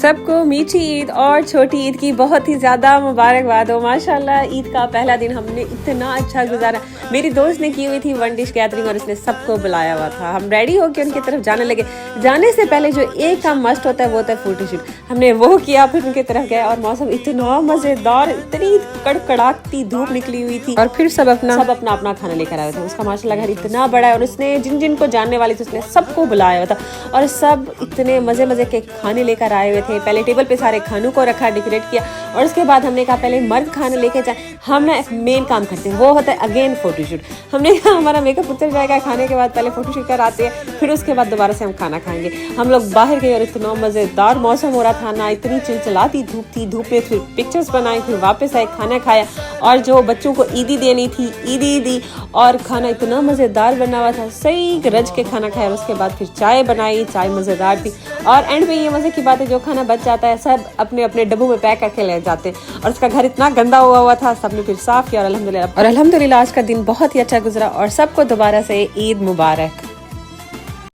सबको मीठी ईद और छोटी ईद की बहुत ही ज़्यादा मुबारकबाद हो। माशाल्लाह ईद का पहला दिन हमने इतना अच्छा गुजारा। मेरी दोस्त ने की हुई थी वन डिश गैदरिंग और उसने सबको बुलाया हुआ था। हम रेडी होकर उनकी तरफ जाने लगे। जाने से पहले जो एक काम मस्ट होता है वो होता है फोटोशूट। हमने वो किया, फिर उनकी तरफ गए और मौसम इतना मज़ेदार, इतनी कड़कड़ाती धूप निकली हुई थी और फिर सब अपना खाना लेकर आए थे। उसका माशाल्लाह घर इतना बड़ा है और उसने जिन को जानने वाली थी उसने सबको बुलाया हुआ था और सब इतने मज़े के खाने लेकर आए हुए थे। पहले टेबल पे सारे खानों को रखा, डेकोरेट किया और उसके बाद हमने कहा पहले मर्द खाना लेके जाए। हम ना एक मेन काम करते हैं, वो होता है अगेन फोटोशूट। हमने कहा हमारा मेकअप उतर जाएगा, खाने के बाद पहले फोटोशूट कर आते हैं, फिर उसके बाद दोबारा से हम खाना खाएंगे। हम लोग बाहर गए और इतना मज़ेदार मौसम हो रहा था ना, इतनी चिलचिलाती धूप थी। धूप में फिर पिक्चर्स बनाई, फिर वापस आए, खाना खाया और जो बच्चों को ईदी देनी थी ईदी दी और खाना इतना मज़ेदार बना हुआ था। सही रज के खाना खाया और उसके बाद फिर चाय बनाई, चाय मज़ेदार थी। और एंड पे ये मज़े की बात है, जो खाना बच जाता है सब अपने अपने डब्बों में पैक करके ले जाते हैं। और उसका घर इतना गंदा हुआ था, सबने फिर साफ किया और अल्हम्दुलिल्लाह आज का दिन बहुत ही अच्छा गुजरा और सबको दोबारा से ईद मुबारक।